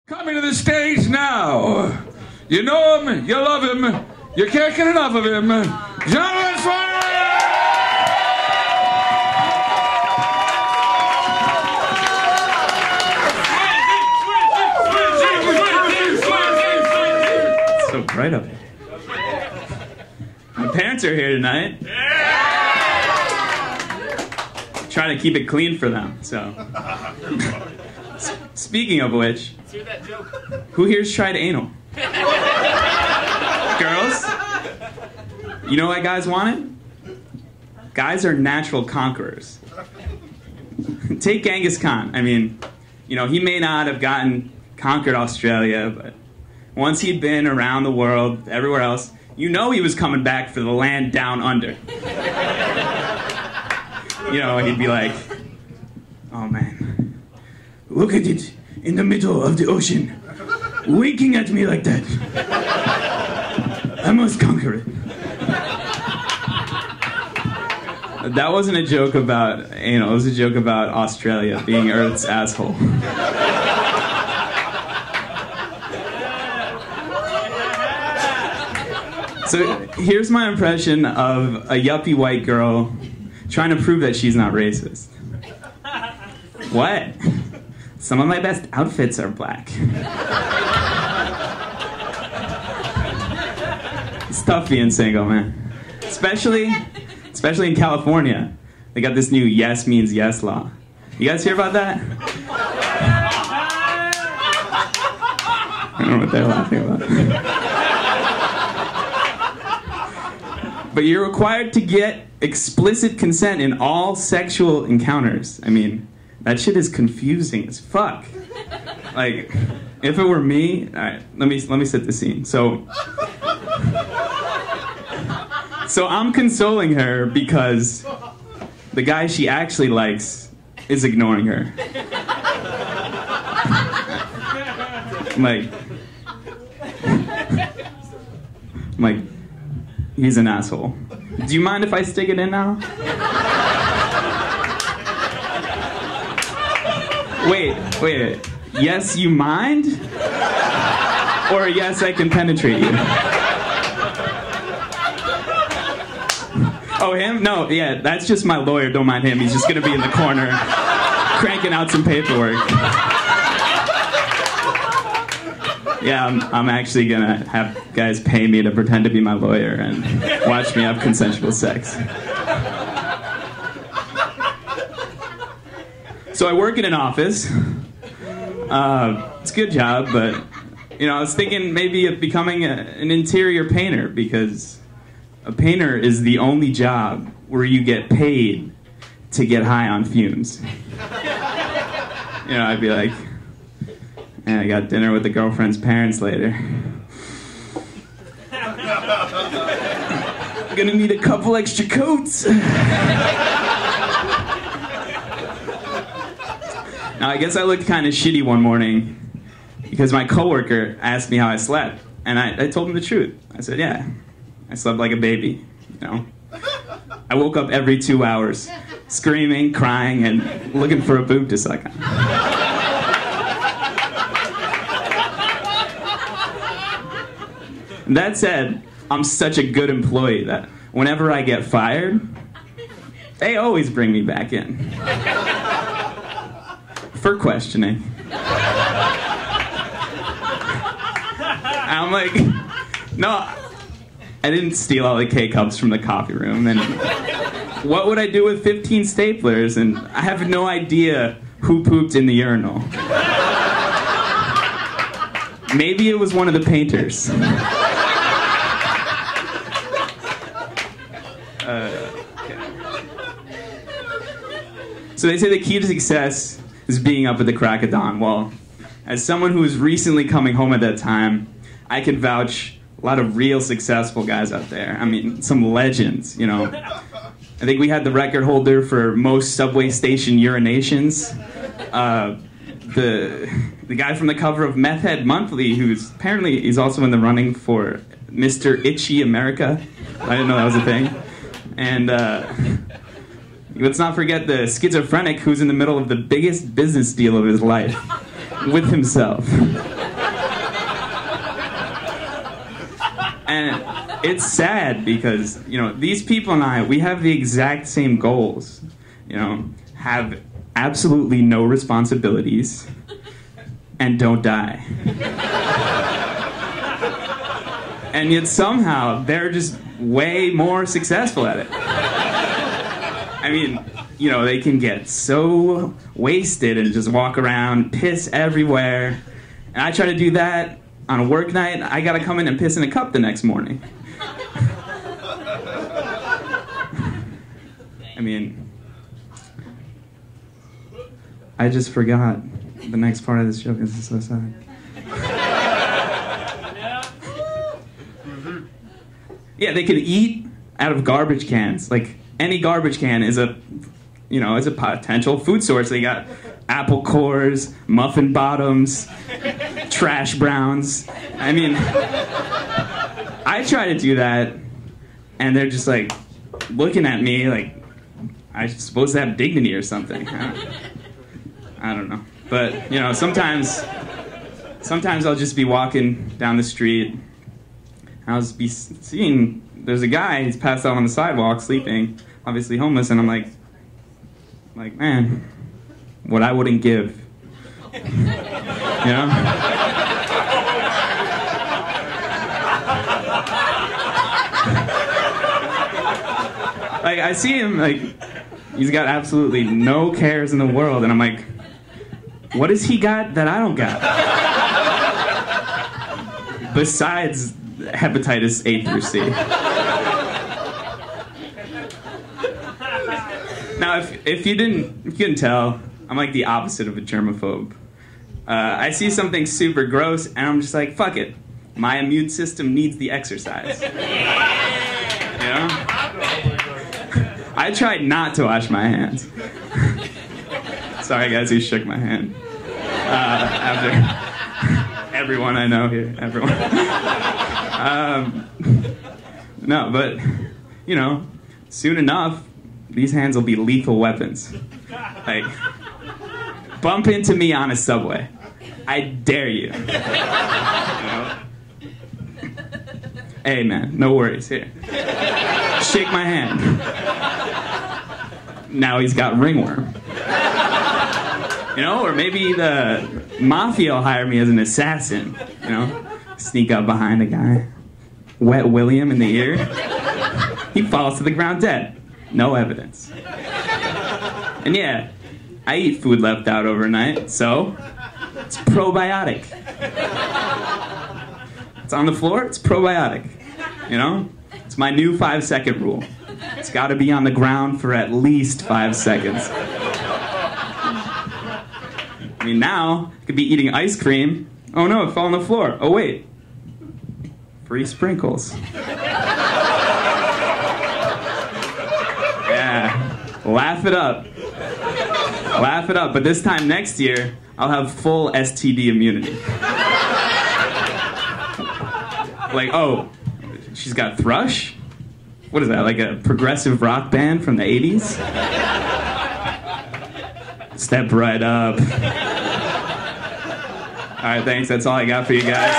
Coming to the stage now. You know him, you love him, you can't get enough of him. Jonathan Schwartz! It's so bright up here. My parents are here tonight. Trying to keep it clean for them, so. Speaking of which, who here's tried anal? Girls? You know what guys wanted? Guys are natural conquerors. Take Genghis Khan. I mean, you know, he may not have conquered Australia, but once he'd been around the world, everywhere else, you know he was coming back for the land down under. You know, he'd be like, oh man, look at it in the middle of the ocean, winking at me like that. I must conquer it. That wasn't a joke about anal, it was a joke about Australia being Earth's asshole. So here's my impression of a yuppie white girl trying to prove that she's not racist. What? Some of my best outfits are black. It's tough being single, man. Especially in California. They got this new yes means yes law. You guys hear about that? I don't know what they're laughing about. But you're required to get explicit consent in all sexual encounters. I mean, that shit is confusing as fuck. Like, if it were me, all right, let me set the scene. So I'm consoling her because the guy she actually likes is ignoring her. I'm like, he's an asshole. Do you mind if I stick it in now? Wait. Yes, you mind? Or yes, I can penetrate you? Oh, him? No, yeah, that's just my lawyer. Don't mind him. He's just gonna be in the corner cranking out some paperwork. Yeah, I'm actually gonna have guys pay me to pretend to be my lawyer and watch me have consensual sex. So I work in an office. It's a good job, but you know, I was thinking maybe of becoming an interior painter, because a painter is the only job where you get paid to get high on fumes. You know, I'd be like, and I got dinner with the girlfriend's parents later. I'm gonna need a couple extra coats. Now, I guess I looked kind of shitty one morning because my coworker asked me how I slept, and I told him the truth. I said, yeah, I slept like a baby, you know. I woke up every 2 hours, screaming, crying, and looking for a boob to suck on. That said, I'm such a good employee that whenever I get fired, they always bring me back in. For questioning. I'm like, no, I didn't steal all the K-cups from the coffee room, and what would I do with 15 staplers, and I have no idea who pooped in the urinal. Maybe it was one of the painters. So they say the key to success is being up at the crack of dawn. Well, as someone who was recently coming home at that time, I can vouch a lot of real successful guys out there. I mean, some legends, you know. I think we had the record holder for most subway station urinations. The guy from the cover of Meth Head Monthly, who's apparently he's also in the running for Mr. Itchy America. I didn't know that was a thing. And let's not forget the schizophrenic who's in the middle of the biggest business deal of his life with himself. And it's sad because, you know, these people and I, we have the exact same goals. You know, have absolutely no responsibilities and don't die. And yet somehow they're just way more successful at it. I mean, you know, they can get so wasted and just walk around, piss everywhere. And I try to do that on a work night. I gotta come in and piss in a cup the next morning. I mean, I just forgot the next part of this joke. This is so sad. Yeah, they could eat out of garbage cans. Like, any garbage can is a, you know, is a potential food source. They got apple cores, muffin bottoms, trash browns. I mean, I try to do that, and they're just like looking at me like I'm supposed to have dignity or something. I don't know. But, you know, sometimes I'll just be walking down the street. I'll just be seeing there's a guy, he's passed out on the sidewalk sleeping, obviously homeless, and I'm like, man, what I wouldn't give. You know? Like, I see him, like, he's got absolutely no cares in the world, and I'm like, what has he got that I don't got? Besides hepatitis A through C. Now, if you couldn't tell, I'm like the opposite of a germaphobe. I see something super gross, and I'm just like, fuck it. My immune system needs the exercise. You know? I tried not to wash my hands. Sorry, guys, who shook my hand. After everyone I know here, everyone. No, but, you know, soon enough, these hands will be lethal weapons. Like, bump into me on a subway. I dare you. You know? Hey, man, no worries. Here. Shake my hand. Now he's got ringworm. You know, or maybe the mafia will hire me as an assassin. You know, sneak up behind a guy, wet William in the ear. He falls to the ground dead. No evidence. And yeah, I eat food left out overnight, so it's probiotic. It's on the floor, it's probiotic. You know? It's my new 5-second rule. It's gotta be on the ground for at least 5 seconds. I mean, now, I could be eating ice cream. Oh no, it fell on the floor. Oh wait. Free sprinkles. Yeah. Laugh it up. Laugh it up. But this time next year, I'll have full STD immunity. Like, oh, she's got thrush? What is that, like a progressive rock band from the 80s? Step right up. All right, thanks. That's all I got for you guys.